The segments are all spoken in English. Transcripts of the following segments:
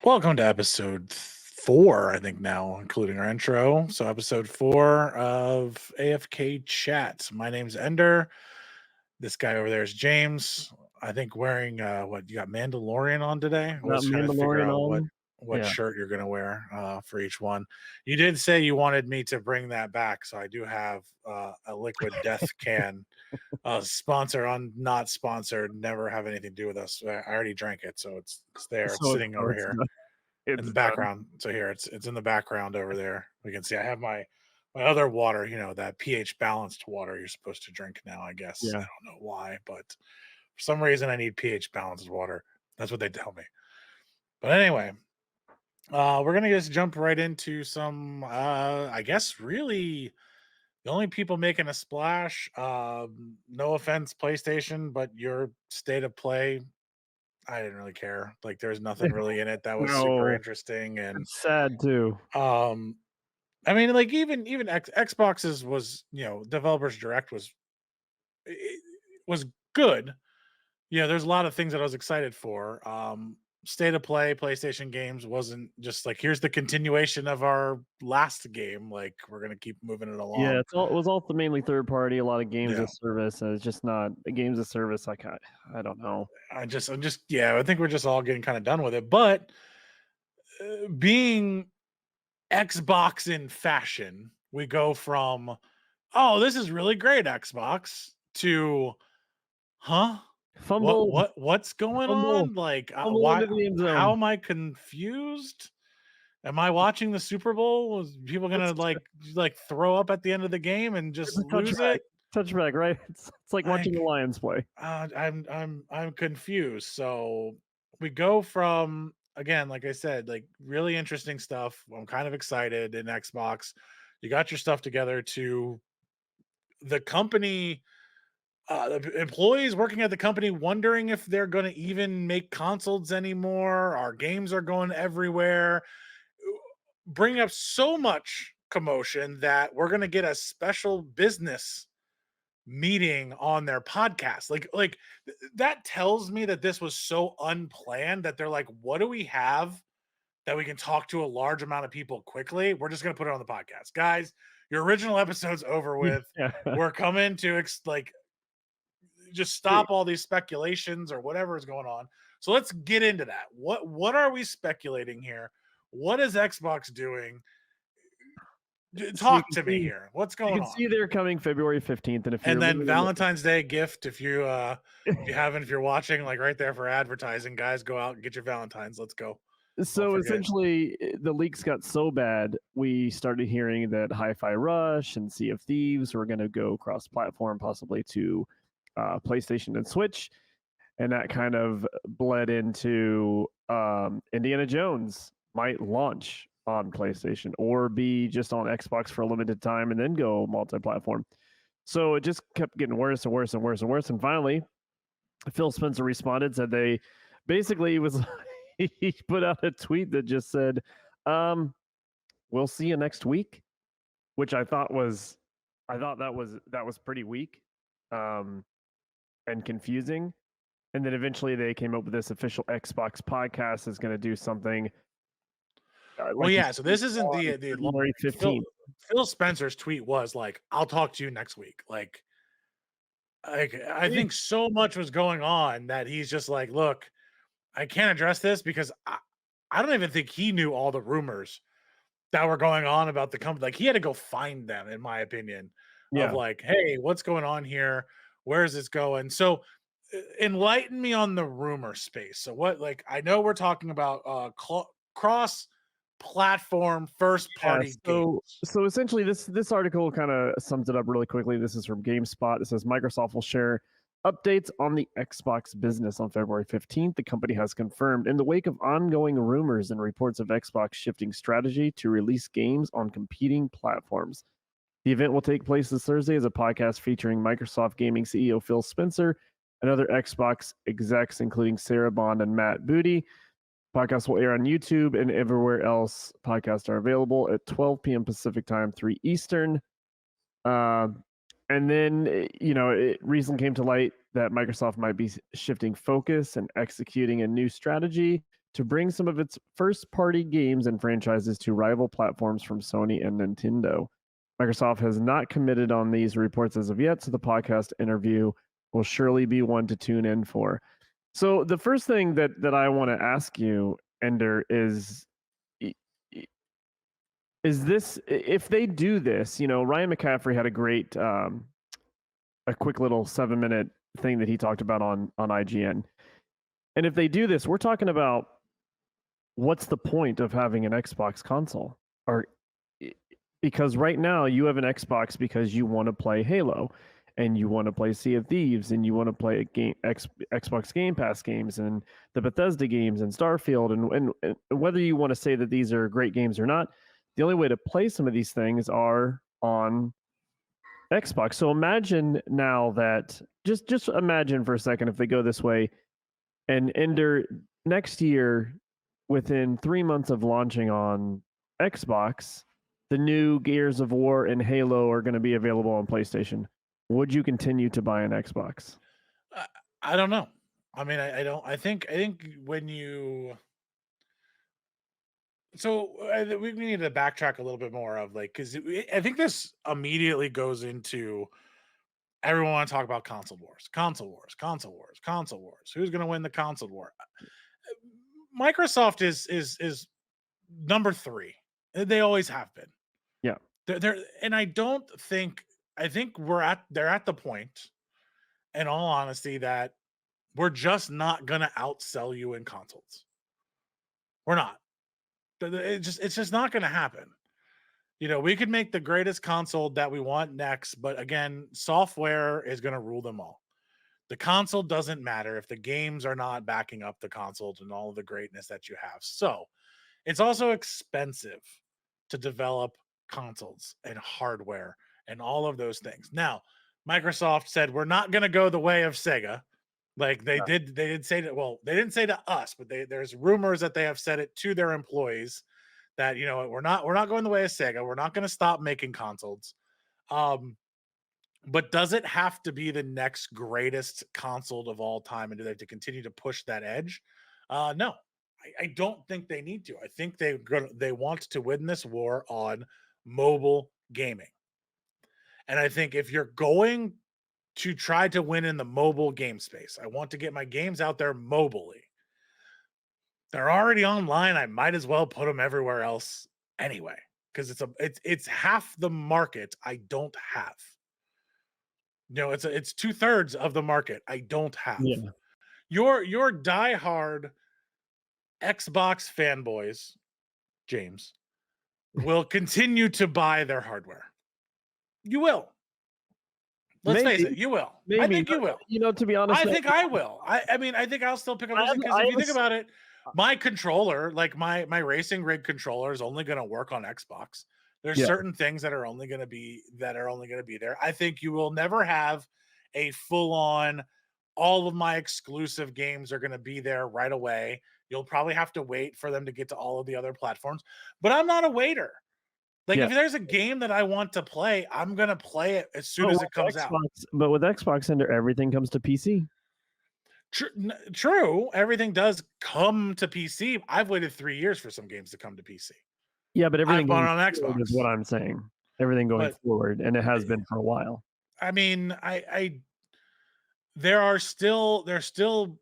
Welcome to episode 4, I think now, including our intro. So, episode 4 of AFK Chat. My name's Ender. This guy over there is James. I think wearing what you got Mandalorian on today. I Got was trying to figure Mandalorian out what on. what Yeah. shirt you're gonna wear for each one. You did say you wanted me to bring that back, so I do have a liquid death can. Sponsor on not sponsored, never have anything to do with us. I already drank it, so it's there. It's So sitting so over it's here done. in It's the done. background. So here it's in the background over there. We can see I have my other water, that pH balanced water you're supposed to drink now, I guess. I Yeah. don't know why, but for some reason I need pH balanced water. That's what they tell me. But anyway, we're gonna just jump right into some I guess really the only people making a splash, no offense, PlayStation, but your state of play, I didn't really care. Like there's nothing really in it that was super No, interesting. And it's sad too. um I mean, like even Xbox's was, developers direct it was good. There's a lot of things that I was excited for. State of play, PlayStation games wasn't just like here's the continuation of our last game. Like we're gonna keep moving it Yeah, along. it was also mainly third party, a lot of games Yeah, as service, and it's just not games as service. I don't know. I'm just I think we're just all getting kind of done with it. But being Xbox in fashion, we go from oh, this is really great Xbox to huh? What Fumble, what what's going fumble, on? Like fumble why into the end how zone. am I confused? Am I watching the Super Bowl? Was people gonna It's like throw up at the end of the game and it's just a lose it? touchback, right? It's like watching the Like Lions play. I'm confused. So we go from again, like I said, like really interesting stuff. I'm kind of excited in Xbox. You got your stuff together to the company, the employees working at the company wondering if they're going to even make consoles anymore. Our games are going everywhere, bringing up so much commotion that we're going to get a special business meeting on their podcast. That tells me that this was so unplanned that they're like, what do we have that we can talk to a large amount of people quickly? We're just going to put it on the podcast. Guys, your original episode's over with. Yeah. We're coming to just stop all these speculations or whatever is going on. So let's get into that. What are we speculating here? What is Xbox doing? So Talk to me here. What's you going can on? see they're coming February 15th, and if And you're then living in Valentine's Day gift, if you're watching, like right there for advertising, guys, go out and get your Valentines. Let's go. Don't So forget. essentially, the leaks got so bad, we started hearing that Hi-Fi Rush and Sea of Thieves were going to go cross-platform, possibly to PlayStation and Switch, and that kind of bled into Indiana Jones might launch on PlayStation or be just on Xbox for a limited time and then go multi-platform. So it just kept getting worse and worse and worse and worse, and finally, Phil Spencer responded, said they basically it was he put out a tweet that just said, "We'll see you next week," which I thought that was pretty weak, um, and confusing. And then eventually they came up with this official Xbox podcast is going to do something Well, like you yeah. So said, this isn't on the February Phil 15th. Phil Spencer's tweet was like, "I'll talk to you next week." I think so much was going on that he's just like, "Look, I can't address this because I don't even think he knew all the rumors that were going on about the company. Like he had to go find them, in my opinion, of Yeah. like, hey, what's going on here? Where is this going? So enlighten me on the rumor space. So what like I know we're talking about cross platform first Yeah, party games. so essentially this article kind of sums it up really quickly. This is from GameSpot. It says Microsoft will share updates on the Xbox business on February 15th. The company has confirmed in the wake of ongoing rumors and reports of Xbox shifting strategy to release games on competing platforms. The event will take place this Thursday as a podcast featuring Microsoft Gaming CEO Phil Spencer and other Xbox execs, including Sarah Bond and Matt Booty. Podcasts will air on YouTube and everywhere else podcasts are available at 12 p.m. Pacific time, 3 Eastern. Uh, and then, it recently came to light that Microsoft might be shifting focus and executing a new strategy to bring some of its first party games and franchises to rival platforms from Sony and Nintendo. Microsoft has not committed on these reports as of yet, so the podcast interview will surely be one to tune in for. So the first thing that I want to ask you, Ender, is this, if they do this, Ryan McCaffrey had a quick little 7-minute thing that he talked about on IGN. And if they do this, we're talking about what's the point of having an Xbox console? Because right now you have an Xbox because you want to play Halo and you want to play Sea of Thieves and you want to play Xbox Game Pass games and the Bethesda games and Starfield and whether you want to say that these are great games or not, the only way to play some of these things are on Xbox. So imagine now that just imagine for a second if they go this way and Ender next year, within 3 months of launching on Xbox, the new Gears of War and Halo are going to be available on PlayStation. Would you continue to buy an Xbox? I don't know. I mean, I don't. I think when you. So we need to backtrack a little bit more of because I think this immediately goes into everyone want to talk about console wars, console wars, console wars, console wars. Who's going to win the console war? Microsoft is number 3. They always have been. Yeah. They're and I think they're at the point, in all honesty, that we're just not gonna outsell you in consoles. We're not. It's just not gonna happen. We could make the greatest console that we want next, but again, software is gonna rule them all. The console doesn't matter if the games are not backing up the consoles and all of the greatness that you have. So it's also expensive to develop consoles and hardware and all of those things. Now, Microsoft said we're not going to go the way of Sega. Like they did say that. Well, they didn't say to us, but there's rumors that they have said it to their employees that we're not going the way of Sega. We're not going to stop making consoles. But does it have to be the next greatest console of all time, and do they have to continue to push that edge? No, I don't think they need to. I think they want to win this war on mobile gaming. And I think if you're going to try to win in the mobile game space, I want to get my games out there mobilely. They're already online. I might as well put them everywhere else anyway, because it's half the market I don't have. It's 2/3 of the market I don't have. Yeah. Your diehard Xbox fanboys, James, will continue to buy their hardware. You will. Let's face it, you will. Maybe, I think you will. To be honest, I think I will. I mean, I think I'll still pick up this because if you think about it, my controller, like my racing rig controller, is only going to work on Xbox. There's certain things that are only going to be there. I think you will never have a full-on, all of my exclusive games are going to be there right away. You'll probably have to wait for them to get to all of the other platforms. But I'm not a waiter. If there's a game that I want to play, I'm going to play it as soon as it comes out. But with Xbox Ender, everything comes to PC. True. Everything does come to PC. I've waited 3 years for some games to come to PC. Yeah, but everything going on Xbox is what I'm saying. Everything going forward, and it has been for a while. I mean, there's still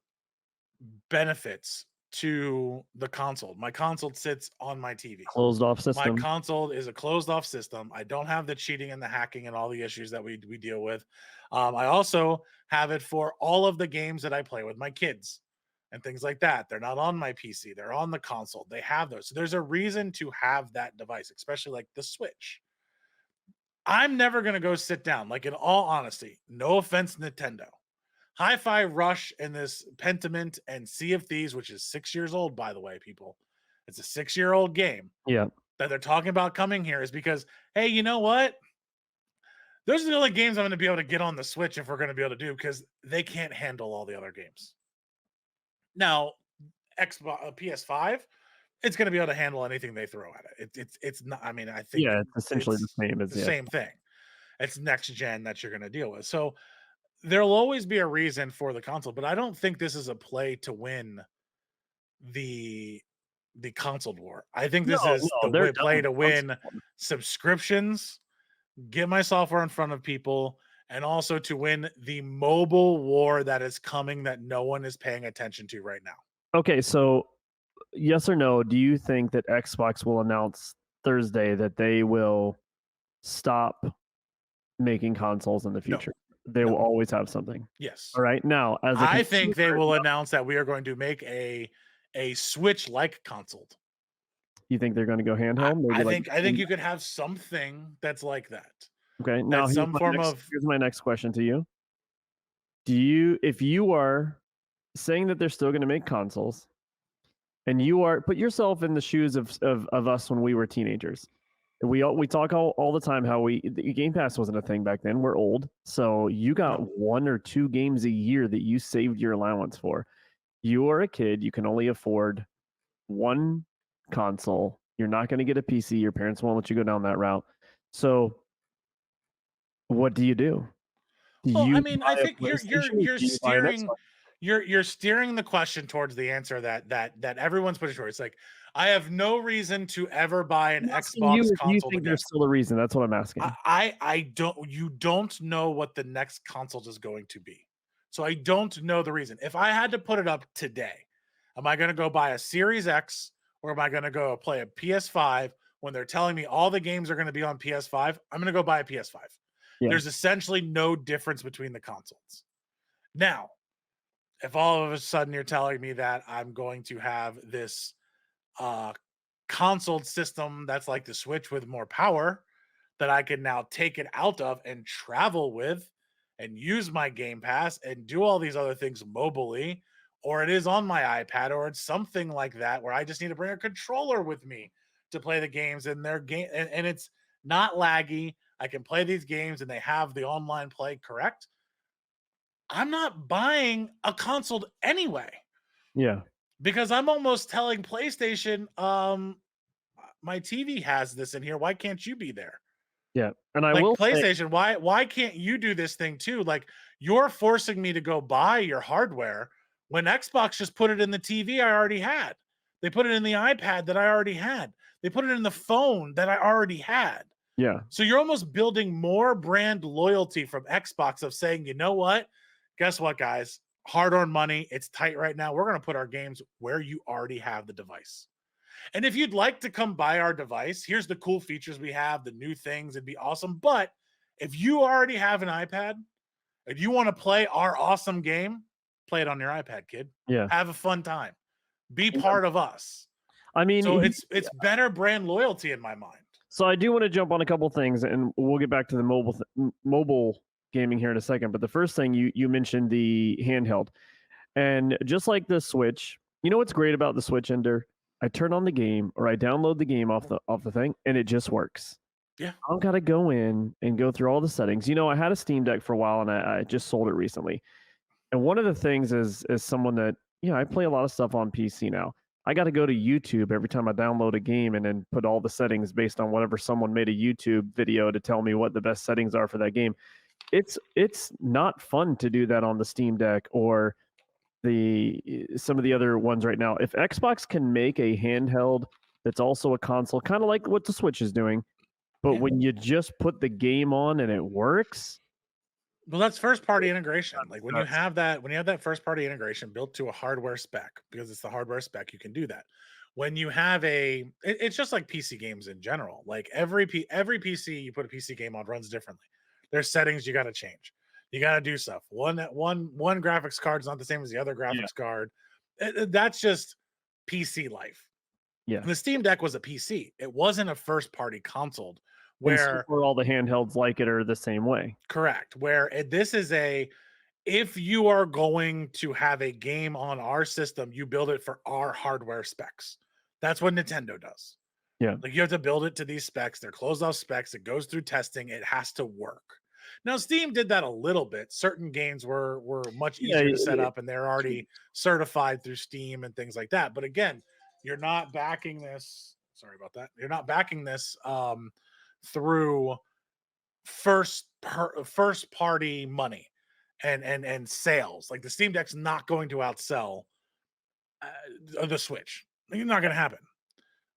benefits to the console. My console sits on my TV. Closed off system. My console is a closed off system. I don't have the cheating and the hacking and all the issues that we deal with. I also have it for all of the games that I play with my kids and things like that. They're not on my PC. They're on the console. They have those. So there's a reason to have that device, especially like the Switch. I'm never going to go sit down. In all honesty, no offense, Nintendo. Hi-Fi Rush and this Pentiment and Sea of Thieves, which is 6 years old, by the way, people. It's a 6-year-old game. Yeah. That they're talking about coming here is because, hey, you know what? Those are the only games I'm going to be able to get on the Switch if we're going to be able to do, because they can't handle all the other games. Now, Xbox, PS5, it's going to be able to handle anything they throw at it. It's not. I mean, I think it's essentially the same as the same thing. It's next gen that you're going to deal with. So there'll always be a reason for the console, but I don't think this is a play to win the console war. I think No, this is no, the they're done play with to the console win war. subscriptions, get my software in front of people, and also to win the mobile war that is coming that no one is paying attention to right now. Okay, so yes or no, do you think that Xbox will announce Thursday that they will stop making consoles in the No, future? They will no, always have something. yes. All right. Now, as a I consumer, think they will now, announce that we are going to make a Switch like console. you think they're going to go handheld? Maybe like I think Steam you Deck? could have something that's like that. Okay. Now That's some form of here's my next question to you. Do you, if you are saying that they're still going to make consoles, and you are, put yourself in the shoes of us when we were teenagers. We talk all the time how the Game Pass wasn't a thing back then. We're old, so you got no. 1 or 2 games a year that you saved your allowance for. You are a kid. You can only afford one console. You're not going to get a PC. Your parents won't let you go down that route. So, what do you do? Do Well, I you mean, I buy a think PlayStation or do you buy an Xbox? you're steering the question towards the answer that everyone's putting towards. It's like I have no reason to ever buy an I'm asking you Xbox if you console think again. there's still a reason. That's what I'm asking. I don't you don't know what the next console is going to be. So I don't know the reason. If I had to put it up today, am I going to go buy a Series X or am I going to go play a PS5 when they're telling me all the games are going to be on PS5? I'm going to go buy a PS5. Yeah, There's essentially no difference between the consoles. Now, if all of a sudden you're telling me that I'm going to have this uh console system that's like the Switch with more power that I can now take it out of and travel with and use my Game Pass and do all these other things mobily, or it is on my iPad, or it's something like that where I just need to bring a controller with me to play the games and their game and it's not laggy. I can play these games and they have the online play correct. I'm not buying a console anyway yeah, because I'm almost telling PlayStation, my TV has this in here. Why can't you be there? yeah. And I Like will say, PlayStation, why can't you do this thing too? Like you're forcing me to go buy your hardware when Xbox just put it in the TV I already had. They put it in the iPad that I already had. They put it in the phone that I already had. yeah, So you're almost building more brand loyalty from Xbox of saying, you know what? Guess what, guys? Hard earned money. It's tight right now. We're going to put our games where you already have the device. And if you'd like to come buy our device, here's the cool features we have, the new things. It'd be awesome. But if you already have an iPad and you want to play our awesome game, play it on your iPad, kid. yeah. Have a fun time. Be Yeah. part of us. I mean, So it's better brand loyalty in my mind. so I do want to jump on a couple things, and we'll get back to the mobile gaming here in a second. But the first thing you mentioned the handheld, and just like the Switch, you know what's great about the Switch, Ender? I turn on the game or I download the game off the thing, and it just works. Yeah. I don't gotta go in and go through all the settings. You know, I had a Steam Deck for a while, and I just sold it recently. And one of the things is someone that, I play a lot of stuff on PC now. I got to go to YouTube every time I download a game and then put all the settings based on whatever someone made a YouTube video to tell me what the best settings are for that game. It's not fun to do that on the Steam Deck or the some of the other ones right now. If Xbox can make a handheld that's also a console, kind of like what the Switch is doing, but Yeah. when you just put the game on and it works, Well, that's first party integration. Like that's when you have that first party integration built to a hardware spec, because it's the hardware spec, you can do that. When you have it's just like PC games in general. Like every PC you put a PC game on runs differently. There's settings you got to change. You got to do stuff. One graphics card is not the same as the other yeah, graphics card. That's just PC life. yeah. The Steam Deck was a PC. It wasn't a first party console And so where far, all the handhelds like it are the same way. correct. This is if you are going to have a game on our system, you build it for our hardware specs. That's what Nintendo does. Yeah. Like you have to build it to these specs. They're closed off specs. It goes through testing. It has to work. Now, Steam did that a little bit. Certain games were much Yeah, easier to set up, and they're already certified through Steam and things like that. But again, you're not backing this. Sorry about that. You're not backing this through first party money and sales. Like the Steam Deck's not going to outsell the Switch. It's not going to happen.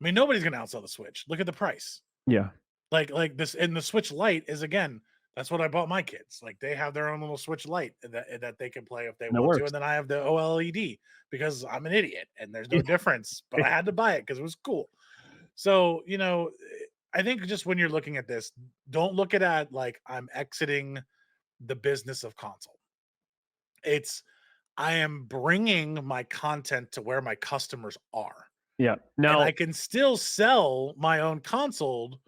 I mean, nobody's going to outsell the Switch. Look at the price. Yeah. Like this, and the Switch Lite is, again, that's what I bought my kids. Like, they have their own little Switch Lite that they can play if they And it want to, works. and then I have the OLED because I'm an idiot and there's no difference, but I had to buy it because it was cool. So, I think just when you're looking at this, don't look at it like I'm exiting the business of console. It's I am bringing my content to where my customers are, Yeah. and Now, I can still sell my own console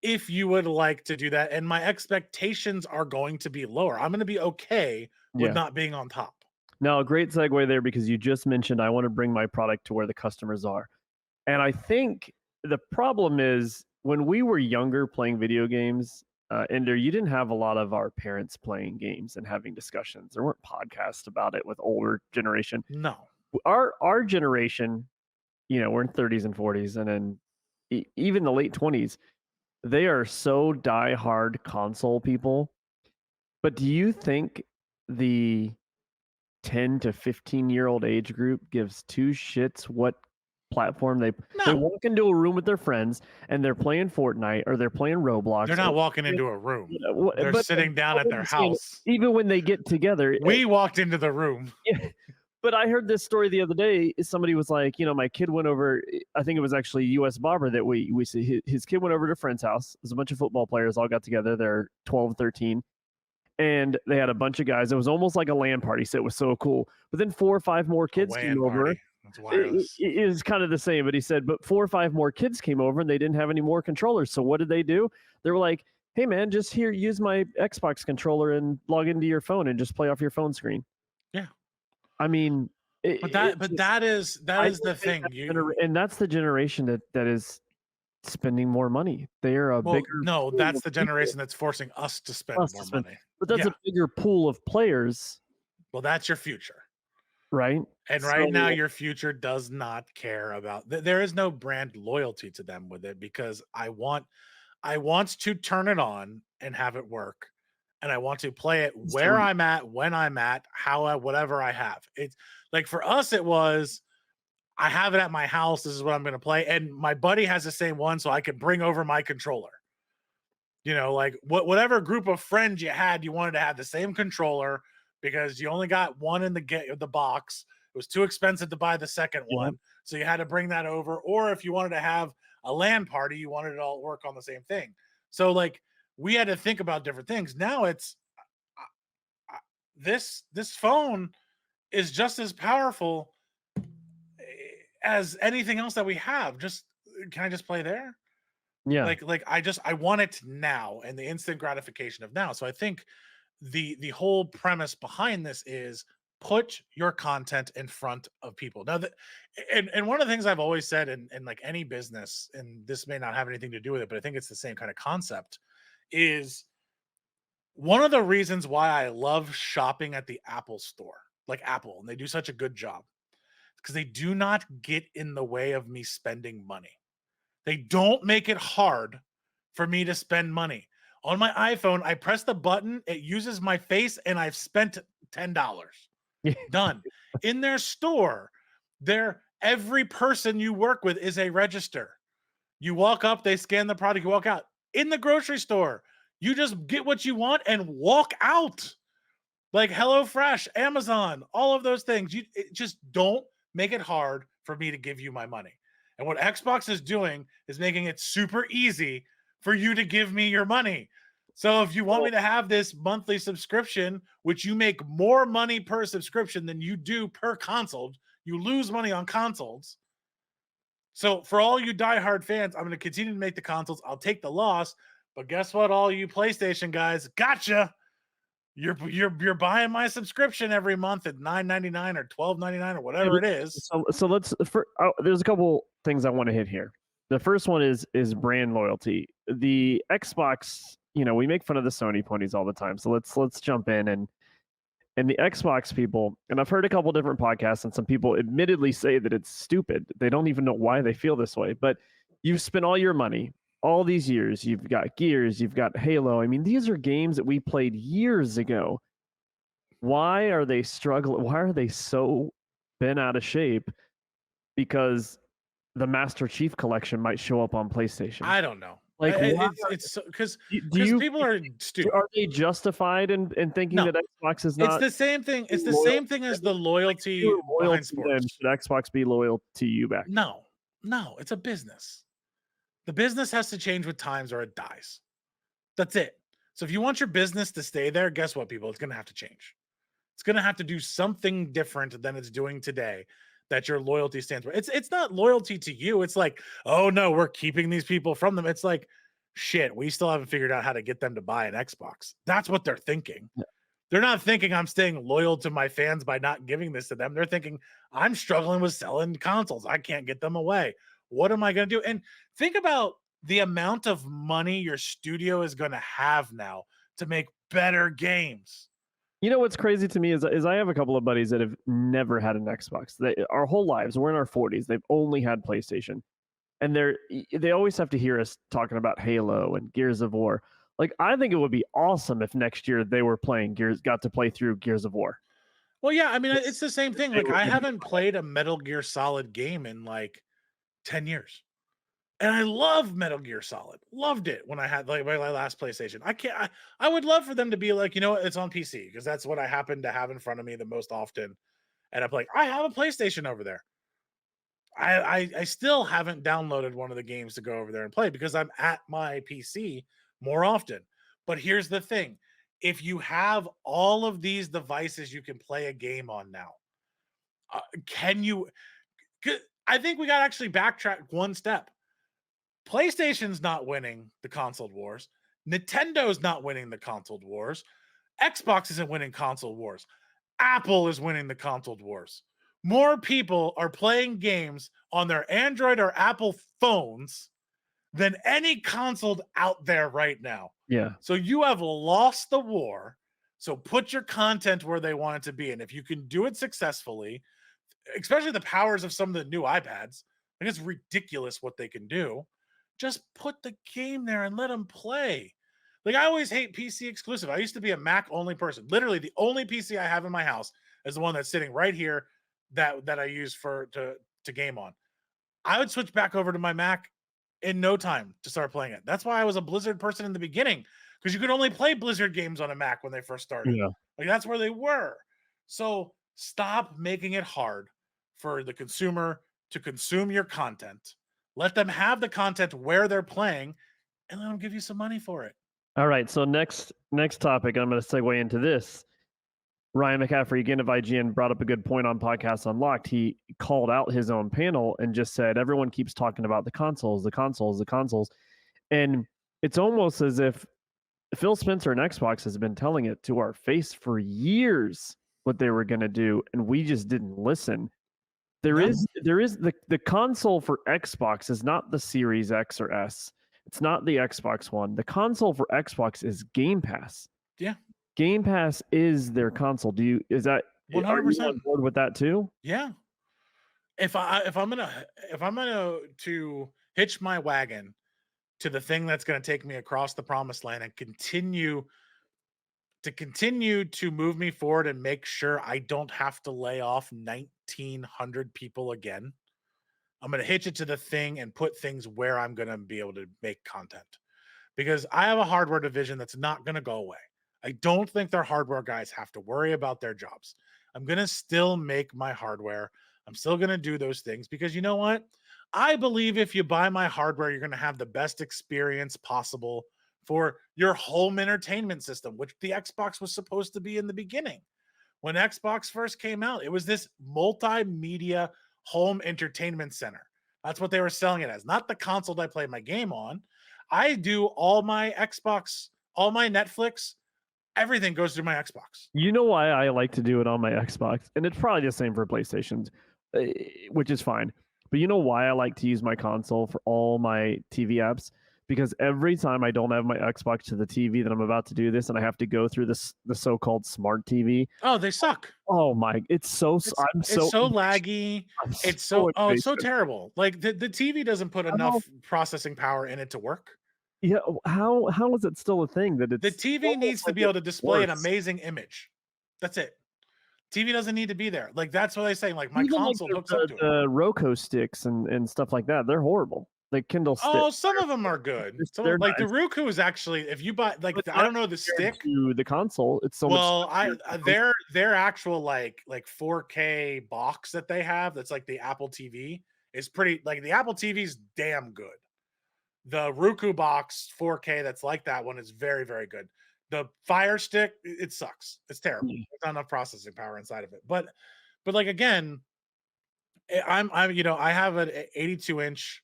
if you would like to do that. And my expectations are going to be lower. I'm going to be okay with yeah. not being on top. Now, a great segue there because you just mentioned I want to bring my product to where the customers are. And I think the problem is when we were younger playing video games, Ender, you didn't have a lot of our parents playing games and having discussions. There weren't podcasts about it with older generation. No. Our generation, we're in 30s and 40s, and then even the late 20s, they are so die-hard console people. But do you think the 10 to 15-year-old age group gives two shits what platform they No. walk into a room with their friends and they're playing Fortnite or they're playing Roblox? They're not walking into a room. They're But sitting down at their house. even when they get together, We walked into the room. yeah. But I heard this story the other day. Somebody was like, my kid went over. I think it was actually U.S. Barber that we see. His kid went over to a friend's house. There's a bunch of football players all got together. They're 12, 13. And they had a bunch of guys. It was almost like a LAN party, so it was so cool. But then 4 or 5 more kids came over. It's wireless. It is kind of the same, but he said, but 4 or 5 more kids came over and they didn't have any more controllers. So what did they do? They were like, hey man, just here, use my Xbox controller and log into your phone and just play off your phone screen. Yeah. I mean, that is the thing. And that's the generation that is spending more money. They are a bigger. No, that's the generation that's forcing us to spend more money. But that's a bigger pool of players. Well, that's your future. Right. And right now, your future does not care about. There is no brand loyalty to them with it because I want to turn it on and have it work, and I want to play it where I'm at, when I'm at, whatever I have. It's like for us, it was I have it at my house. This is what I'm going to play, and my buddy has the same one, so I could bring over my controller. Like whatever group of friends you had, you wanted to have the same controller because you only got one in the box. It was too expensive to buy the second one, so you had to bring that over. Or if you wanted to have a LAN party, you wanted it all to work on the same thing. So like we had to think about different things. Now it's this phone is just as powerful as anything else that we have. Can I just play there? Yeah. Like I want it now and the instant gratification of now. So I think the whole premise behind this is put your content in front of people. Now and one of the things I've always said in like any business, and this may not have anything to do with it, but I think it's the same kind of concept, is one of the reasons why I love shopping at the Apple store, like Apple, and they do such a good job, because they do not get in the way of me spending money. They don't make it hard for me to spend money. On my iPhone, I press the button, it uses my face, and I've spent $10. Done. In their store, every person you work with is a register. You walk up, they scan the product, you walk out. In the grocery store, you just get what you want and walk out. Like HelloFresh, Amazon, all of those things. Just don't make it hard for me to give you my money. And what Xbox is doing is making it super easy for you to give me your money. So if you want me to have this monthly subscription, which you make more money per subscription than you do per console, you lose money on consoles. So for all you diehard fans, I'm going to continue to make the consoles. I'll take the loss. But guess what, all you PlayStation guys, gotcha. You're buying my subscription every month at $9.99 or $12.99 or whatever it is. So there's a couple things I want to hit here. The first one is brand loyalty. The Xbox, we make fun of the Sony ponies all the time. So let's jump in and the Xbox people, and I've heard a couple different podcasts, and some people admittedly say that it's stupid. They don't even know why they feel this way. But you've spent all your money all these years. You've got Gears, you've got Halo. I mean, these are games that we played years ago. Why are they struggling? Why are they so bent out of shape because the Master Chief collection might show up on PlayStation. I don't know. Like, why It's because do you people are stupid. are they justified in thinking No, that Xbox is it's not the same thing. It's the loyal same thing to as them? the Like, if you loyalty were loyal behind to them, sports. should Xbox be loyal to you back? No, no, it's a business. The business has to change with times or it dies. That's it. So if you want your business to stay there, guess what, people? It's going to have to change. It's going to have to do something different than it's doing today that your loyalty stands for. It's not loyalty to you. It's like, oh no, we're keeping these people from them. It's like, shit, we still haven't figured out how to get them to buy an Xbox. That's what they're thinking. Yeah. They're not thinking I'm staying loyal to my fans by not giving this to them. They're thinking I'm struggling with selling consoles. I can't get them away. What am I going to do? And think about the amount of money your studio is going to have now to make better games. You know what's crazy to me is I have a couple of buddies that have never had an Xbox. Our whole lives, we're in our 40s. They've only had PlayStation, and they always have to hear us talking about Halo and Gears of War. Like, I think it would be awesome if next year they were playing got to play through Gears of War. Well, yeah, I mean, it's the same thing. They Like, were I gonna haven't played a Metal Gear Solid game in like 10 years. And I love Metal Gear Solid. Loved it when I had like my last PlayStation. I would love for them to be like, you know what, it's on PC because that's what I happen to have in front of me the most often. And I'm like, I have a PlayStation over there. I still haven't downloaded one of the games to go over there and play because I'm at my PC more often. But here's the thing. If you have all of these devices you can play a game on now, can you? I think we got to actually backtrack one step. PlayStation's not winning the console wars. Nintendo's not winning the console wars. Xbox isn't winning console wars. Apple is winning the console wars. More people are playing games on their Android or Apple phones than any console out there right now. Yeah. So you have lost the war. So put your content where they want it to be. And if you can do it successfully, especially the powers of some of the new iPads, I think it's ridiculous what they can do. Just put the game there and let them play. Like, I always hate PC exclusive. I used to be a Mac only person. Literally, the only PC I have in my house is the one that's sitting right here that I use to game on. I would switch back over to my Mac in no time to start playing it. That's why I was a Blizzard person in the beginning, because you could only play Blizzard games on a Mac when they first started. Yeah. Like, that's where they were. So stop making it hard for the consumer to consume your content. Let them have the content where they're playing and let them give you some money for it. All right. So next topic, I'm going to segue into this. Ryan McCaffrey, again of IGN, brought up a good point on Podcast Unlocked. He called out his own panel and just said, everyone keeps talking about the consoles. And it's almost as if Phil Spencer and Xbox has been telling it to our face for years what they were going to do, and we just didn't listen. There is the console for Xbox is not the Series X or S. It's not the Xbox One. The console for Xbox is Game Pass. Yeah. Game Pass is their console. Is that 100%? Are you on board with that too? Yeah. If I'm gonna to hitch my wagon to the thing that's gonna take me across the promised land and continue to move me forward and make sure I don't have to lay off 1,900 people again, I'm going to hitch it to the thing and put things where I'm going to be able to make content, because I have a hardware division that's not going to go away. I don't think their hardware guys have to worry about their jobs. I'm going to still make my hardware. I'm still going to do those things because, you know what? I believe if you buy my hardware, you're going to have the best experience possible for your home entertainment system, which the Xbox was supposed to be in the beginning. When Xbox first came out, it was this multimedia home entertainment center. That's what they were selling it as, not the console that I play my game on. I do all my Xbox, all my Netflix, everything goes through my Xbox. You know why I like to do it on my Xbox? And it's probably the same for PlayStations, which is fine. But you know why I like to use my console for all my TV apps? Because every time I don't have my Xbox to the TV that I'm about to do this, and I have to go through the so-called smart TV. Oh, they suck. Oh my! It's so it's so laggy. It's so terrible. Like the TV doesn't put enough processing power in it to work. Yeah, how is it still a thing that it's the TV needs to be able to display an amazing image? That's it. TV doesn't need to be there. Like that's what I say. Like my Even like console hooks up to it. the Roku sticks and stuff like that, they're horrible. The Kindle stick, Oh, some of them are good. Some they're of, like the nice, Roku is actually if you buy like but I not don't know the compared stick. to the console. It's so much Well, stiffer. their actual like 4K box that they have that's like the Apple TV is pretty like the Apple TV's damn good. The Roku box 4K that's like that one is very, very good. The Fire Stick, it sucks. It's terrible. Yeah. There's not enough processing power inside of it. But like again, I'm I have an 82-inch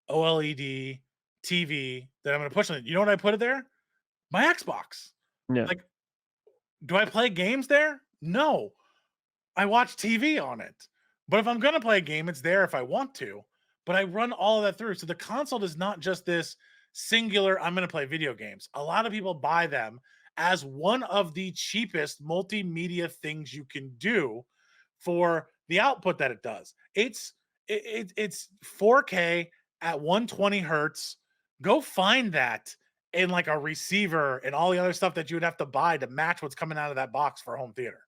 OLED TV that I'm gonna push on it. You know what I put it there? My Xbox. Yeah. Like, do I play games there? No. I watch TV on it. But if I'm gonna play a game, it's there if I want to. But I run all of that through. So the console is not just this singular, I'm gonna play video games. A lot of people buy them as one of the cheapest multimedia things you can do for the output that it does. It's 4K at 120 hertz. Go find that in like a receiver and all the other stuff that you would have to buy to match what's coming out of that box for home theater.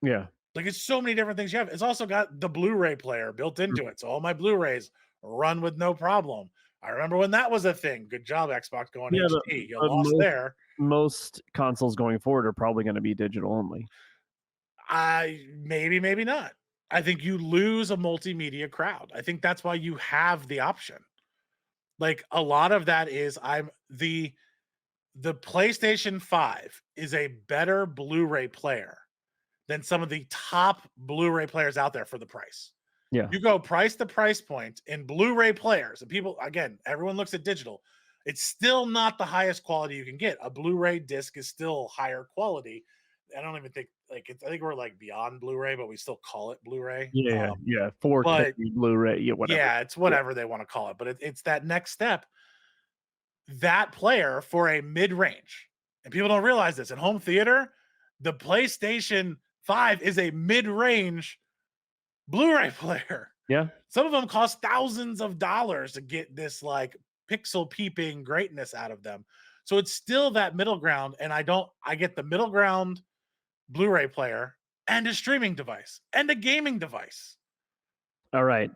Yeah. Like it's so many different things you have. It's also got the Blu-ray player built into it. So all my Blu-rays run with no problem. I remember when that was a thing. Good job, Xbox going Yeah, HD. You the lost there. most consoles going forward are probably gonna be digital only. I maybe not. I think you lose a multimedia crowd. I think that's why you have the option. Like a lot of that is the PlayStation 5 is a better Blu-ray player than some of the top Blu-ray players out there for the price. Yeah. You go price to price point in Blu-ray players, and people again, everyone looks at digital. It's still not the highest quality you can get. A Blu-ray disc is still higher quality. I don't even think like I think we're like beyond Blu-ray, but we still call it Blu-ray. Yeah, yeah, 4K But Blu-ray, yeah, whatever. yeah, it's Yeah. whatever they want to call it. But it's that next step. That player for a mid-range, and people don't realize this in home theater, the PlayStation 5 is a mid-range Blu-ray player. Yeah. Some of them cost thousands of dollars to get this like pixel peeping greatness out of them. So it's still that middle ground. And I get the middle ground Blu-ray player and a streaming device and a gaming device. All right. They're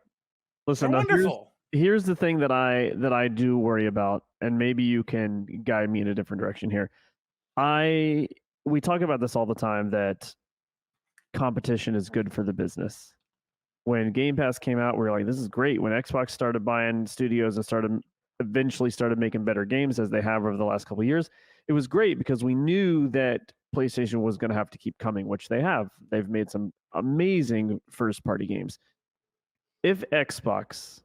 Listen, now wonderful. here's the thing that I do worry about, and maybe you can guide me in a different direction here. We talk about this all the time that competition is good for the business. When Game Pass came out, we were like, this is great. When Xbox started buying studios and eventually started making better games as they have over the last couple of years, it was great because we knew that PlayStation was going to have to keep coming, which they have. They've made some amazing first party games. If Xbox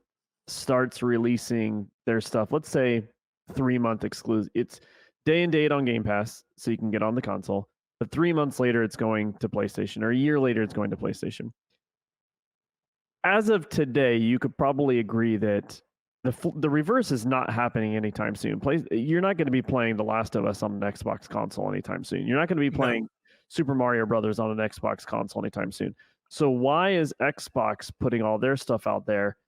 starts releasing their stuff, let's say 3-month exclusive, it's day and date on Game Pass, so you can get on the console. But 3 months later, it's going to PlayStation, or a year later, it's going to PlayStation. As of today, you could probably agree that the reverse is not happening anytime soon. You're not going to be playing The Last of Us on an Xbox console anytime soon. You're not going to be playing Super Mario Brothers on an Xbox console anytime soon. So why is Xbox putting all their stuff out there,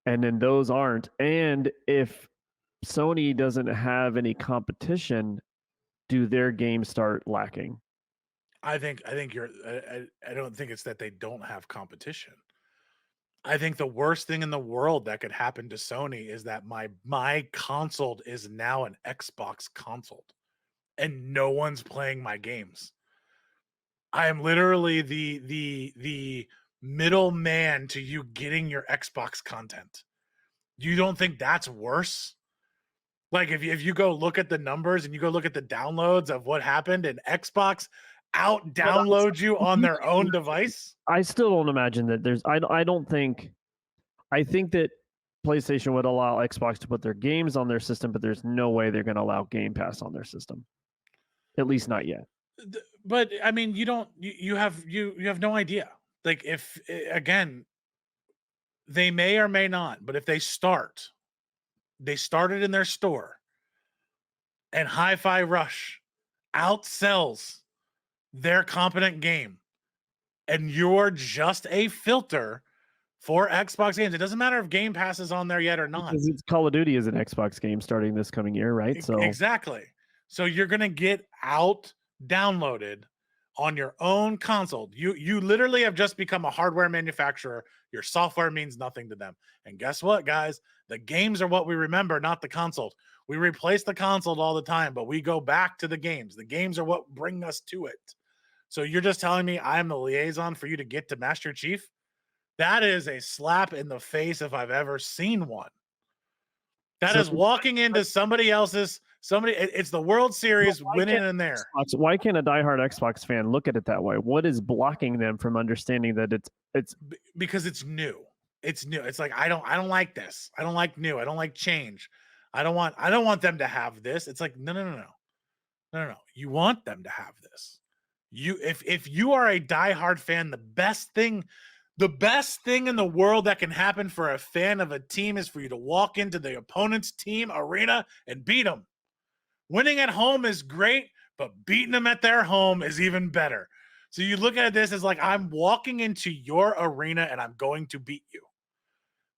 and then those aren't? And if Sony doesn't have any competition, do their games start lacking? I think you're I don't think it's that they don't have competition. I think the worst thing in the world that could happen to Sony is that my console is now an Xbox console and no one's playing my games. I am literally the middleman to you getting your Xbox content. You don't think that's worse? Like if you go look at the numbers and you go look at the downloads of what happened and Xbox out download you on their own device. I still don't imagine that there's. I don't think. I think that PlayStation would allow Xbox to put their games on their system, but there's no way they're going to allow Game Pass on their system. At least not yet. But I mean, you have no idea. Like if again, they may or may not, but if they started in their store, and Hi-Fi Rush outsells their competent game, and you're just a filter for Xbox games. It doesn't matter if Game Pass is on there yet or not. Because Call of Duty is an Xbox game starting this coming year, right? So exactly. So you're gonna get out downloaded on your own console. You literally have just become a hardware manufacturer. Your software means nothing to them. And guess what, guys? The games are what we remember, not the console. We replace the console all the time, but we go back to the games. The games are what bring us to it. So you're just telling me I'm the liaison for you to get to Master Chief? That is a slap in the face if I've ever seen one. That So is walking into somebody else's it's the World Series winning in there. Why can't a diehard Xbox fan look at it that way? What is blocking them from understanding that it's Because it's new. It's new. It's like I don't like this. I don't like new. I don't like change. I don't want them to have this. It's like no. You want them to have this. If you are a diehard fan, the best thing in the world that can happen for a fan of a team is for you to walk into the opponent's team arena and beat them. Winning at home is great, but beating them at their home is even better. So you look at this as like, I'm walking into your arena and I'm going to beat you.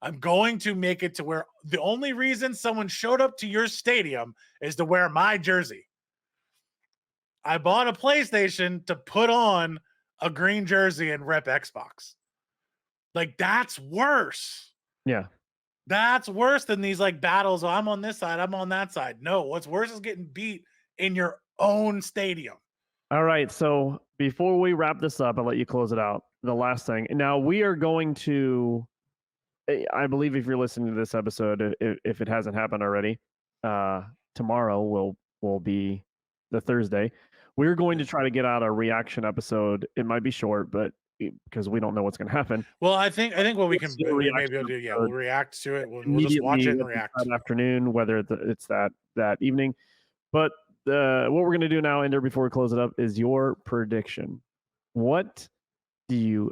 I'm going to make it to where the only reason someone showed up to your stadium is to wear my jersey. I bought a PlayStation to put on a green jersey and rep Xbox. Like, that's worse. Yeah. That's worse than these like battles. Oh, I'm on this side, I'm on that side. No, what's worse is getting beat in your own stadium. All right. So before we wrap this up, I'll let you close it out. The last thing. Now we are going to, I believe if you're listening to this episode, if it hasn't happened already, tomorrow will be the Thursday. We're going to try to get out a reaction episode. It might be short, but because we don't know what's going to happen. Well, I think what we can maybe do, we'll react to it. We'll just watch it and react. That afternoon, whether it's that evening. But what we're going to do now, Ender, before we close it up, is your prediction. What do you?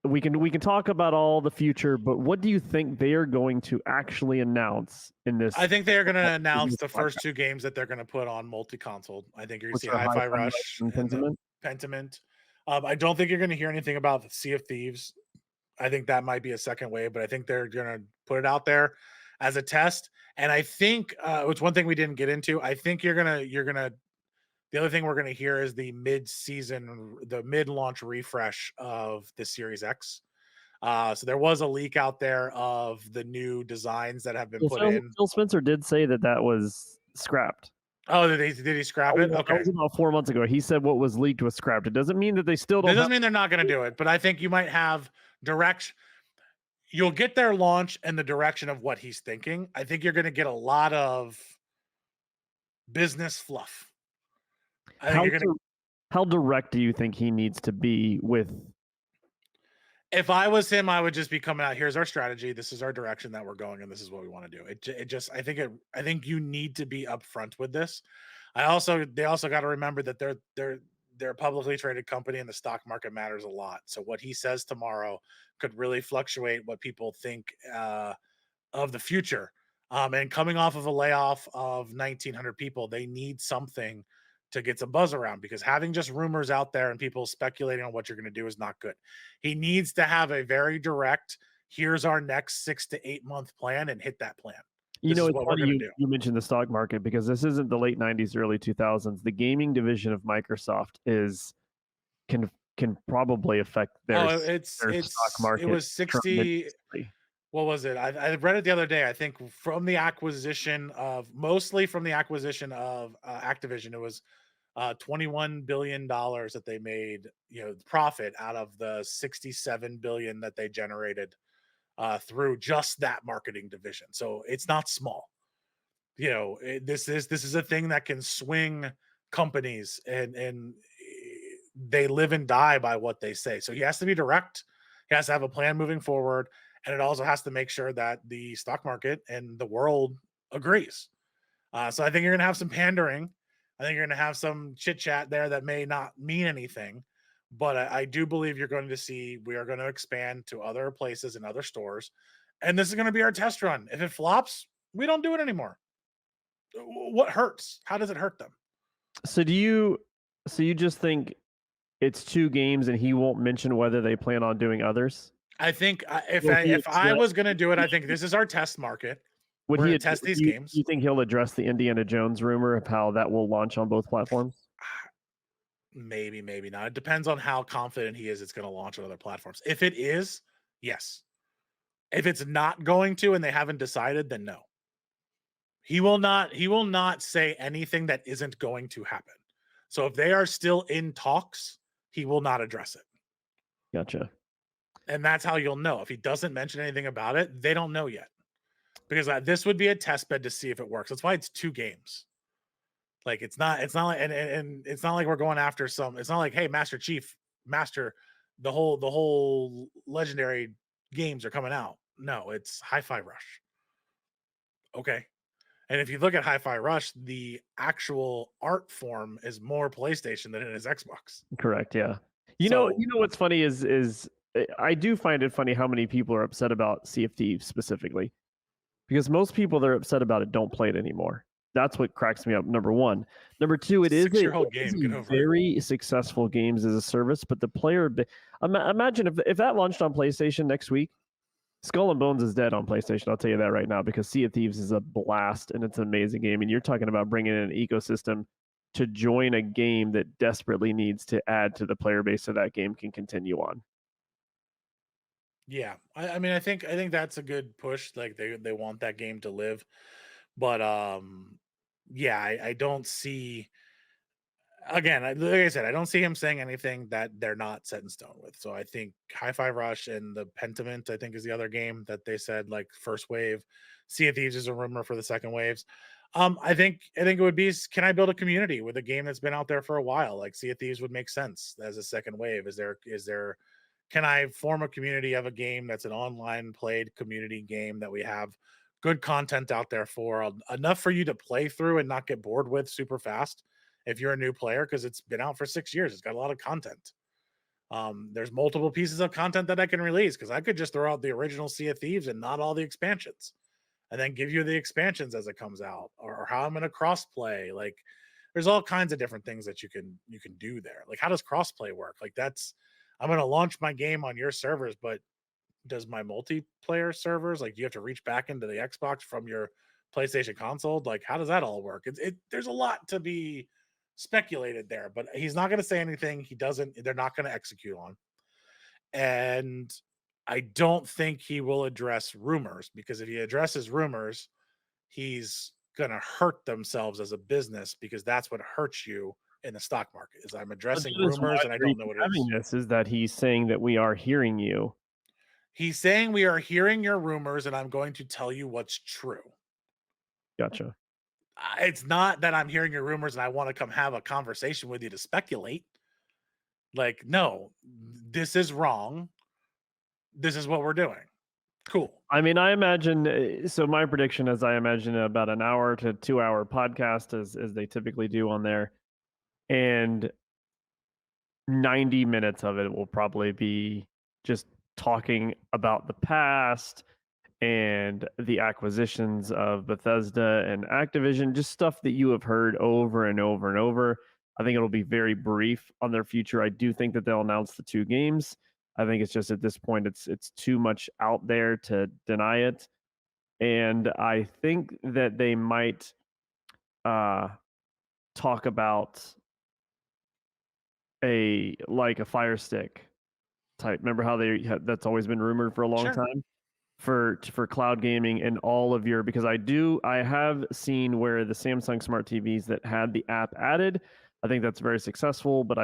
We can talk about all the future, but what do you think they are going to actually announce in this? I think they are going to announce the first two games that they're going to put on multi-console. I think you're going to see Hi-Fi Rush and Pentiment. I don't think you're going to hear anything about Sea of Thieves. I think that might be a second wave, but I think they're going to put it out there as a test. And I think it's one thing we didn't get into. I think you're gonna. The other thing we're going to hear is the mid-launch refresh of the Series X. So there was a leak out there of the new designs that have been put in. Phil Spencer did say that was scrapped. Oh, did he scrap it? Okay. That was about 4 months ago. He said what was leaked was scrapped. It doesn't mean that they still don't. It doesn't mean they're not going to do it, but I think you might have direction. You'll get their launch and the direction of what he's thinking. I think you're going to get a lot of business fluff. How direct do you think he needs to be with? If I was him, I would just be coming out. Here's our strategy. This is our direction that we're going, and this is what we want to do. I think you need to be upfront with this. They also got to remember that they're a publicly traded company, and the stock market matters a lot. So what he says tomorrow could really fluctuate what people think of the future. And coming off of a layoff of 1,900 people, they need something to get some buzz around, because having just rumors out there and people speculating on what you're going to do is not good. He needs to have a very direct, here's our next 6 to 8 month plan, and hit that plan. It's funny you mentioned the stock market, because this isn't the late 90s, early 2000s. The gaming division of Microsoft can probably affect their stock market. It was 60. What was it? I read it the other day. I think mostly from the acquisition of Activision, it was $21 billion that they made, profit out of the $67 billion that they generated through just that marketing division. So it's not small. This is a thing that can swing companies, and they live and die by what they say. So he has to be direct. He has to have a plan moving forward. And it also has to make sure that the stock market and the world agrees. So I think you're going to have some pandering. I think you're going to have some chit chat there that may not mean anything. But I do believe we are going to expand to other places and other stores. And this is going to be our test run. If it flops, we don't do it anymore. What hurts? How does it hurt them? So you just think it's 2 games and he won't mention whether they plan on doing others? I think if I was going to do it, I think this is our test market. We're going to test these games. Do you think he'll address the Indiana Jones rumor of how that will launch on both platforms? Maybe, maybe not. It depends on how confident he is it's going to launch on other platforms. If it is, yes. If it's not going to and they haven't decided, then no. He will not say anything that isn't going to happen. So if they are still in talks, he will not address it. Gotcha. And that's how you'll know. If he doesn't mention anything about it, they don't know yet. Because this would be a test bed to see if it works. That's why it's 2 games. Like it's not like and it's not like we're going after some it's not like, hey, Master Chief, Master, the whole legendary games are coming out. No, it's Hi-Fi Rush. Okay. And if you look at Hi-Fi Rush, the actual art form is more PlayStation than it is Xbox. Correct. Yeah. So What's funny is I do find it funny how many people are upset about Sea of Thieves specifically, because most people that are upset about it don't play it anymore. That's what cracks me up. Number one. Number two, six-year-old it is game, get a over it. very successful games as a service, but the imagine if that launched on PlayStation next week. Skull and Bones is dead on PlayStation. I'll tell you that right now, because Sea of Thieves is a blast and it's an amazing game. And you're talking about bringing in an ecosystem to join a game that desperately needs to add to the player base so that game can continue on. Yeah. I mean, I think that's a good push. Like they want that game to live. But yeah, I don't see again, like I said, I don't see him saying anything that they're not set in stone with. So I think Hi-Fi Rush and the Pentiment, I think, is the other game that they said like first wave. Sea of Thieves is a rumor for the second waves. I think it would be can I build a community with a game that's been out there for a while? Like Sea of Thieves would make sense as a second wave. Is there can I form a community of a game that's an online played community game that we have good content out there for enough for you to play through and not get bored with super fast if you're a new player because it's been out for 6 years. It's got a lot of content. There's multiple pieces of content that I can release because I could just throw out the original Sea of Thieves and not all the expansions, and then give you the expansions as it comes out, or how I'm going to cross play. Like, there's all kinds of different things that you can do there. Like, how does cross play work? Like, that's I'm going to launch my game on your servers, but does my multiplayer servers like do you have to reach back into the Xbox from your PlayStation console? Like, how does that all work? There's a lot to be speculated there, but he's not going to say anything. He doesn't. They're not going to execute on, and I don't think he will address rumors because if he addresses rumors, he's going to hurt themselves as a business because that's what hurts you in the stock market. Is I'm But addressing that is why rumors and I we're don't know even what it having is. this, is that he's saying that we are hearing you. He's saying we are hearing your rumors and I'm going to tell you what's true. Gotcha. It's not that I'm hearing your rumors and I want to come have a conversation with you to speculate. Like, no, this is wrong. This is what we're doing. Cool. I mean, I imagine so my prediction is I imagine about an hour to 2 hour podcast as they typically do on there. And 90 minutes of it will probably be just talking about the past and the acquisitions of Bethesda and Activision, just stuff that you have heard over and over and over. I think it'll be very brief on their future. I do think that they'll announce the 2 games. I think it's just at this point it's too much out there to deny it. And I think that they might uh talk about a Fire Stick type. Remember how that's always been rumored for a long Sure. time for cloud gaming and all of your, because I have seen where the Samsung smart TVs that had the app added, I think that's very successful, but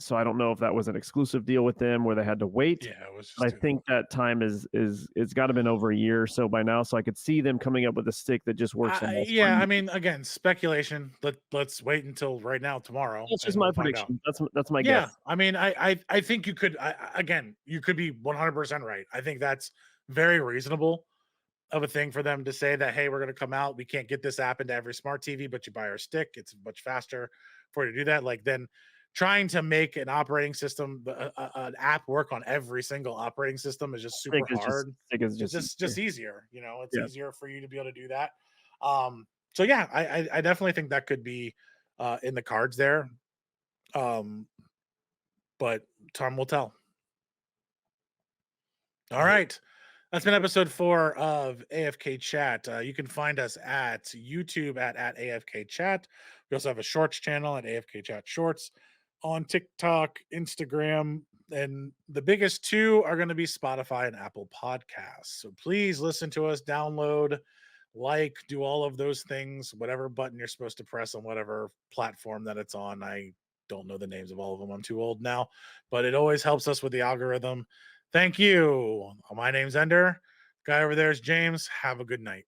so I don't know if that was an exclusive deal with them where they had to wait. Yeah, it was But just I too think long. that time is it's got to been over a year or so by now, so I could see them coming up with a stick that just works on all Yeah, I screens. mean, again, speculation. Let's wait until right now, tomorrow, That's just and my we'll find out. prediction. That's my Yeah, guess. I mean, I think you could. Again, you could be 100% right. I think that's very reasonable of a thing for them to say that, hey, we're going to come out. We can't get this app into every smart TV, but you buy our stick. It's much faster for you to do that. Like, then trying to make an operating system, an app work on every single operating system is just super hard. Stick is It's just just easier. easier. It's Yeah. easier for you to be able to do that. So yeah, I definitely think that could be in the cards there. Um, but time will tell. All right. That's been episode 4 of AFK Chat. You can find us at YouTube at AFK Chat. We also have a shorts channel at AFK Chat Shorts. on TikTok, Instagram, and the biggest two are going to be Spotify and Apple Podcasts. So please listen to us, download, like, do all of those things, whatever button you're supposed to press on whatever platform that it's on. I don't know the names of all of them. I'm too old now, but it always helps us with the algorithm. Thank you. My name's Ender. Guy over there is James. Have a good night.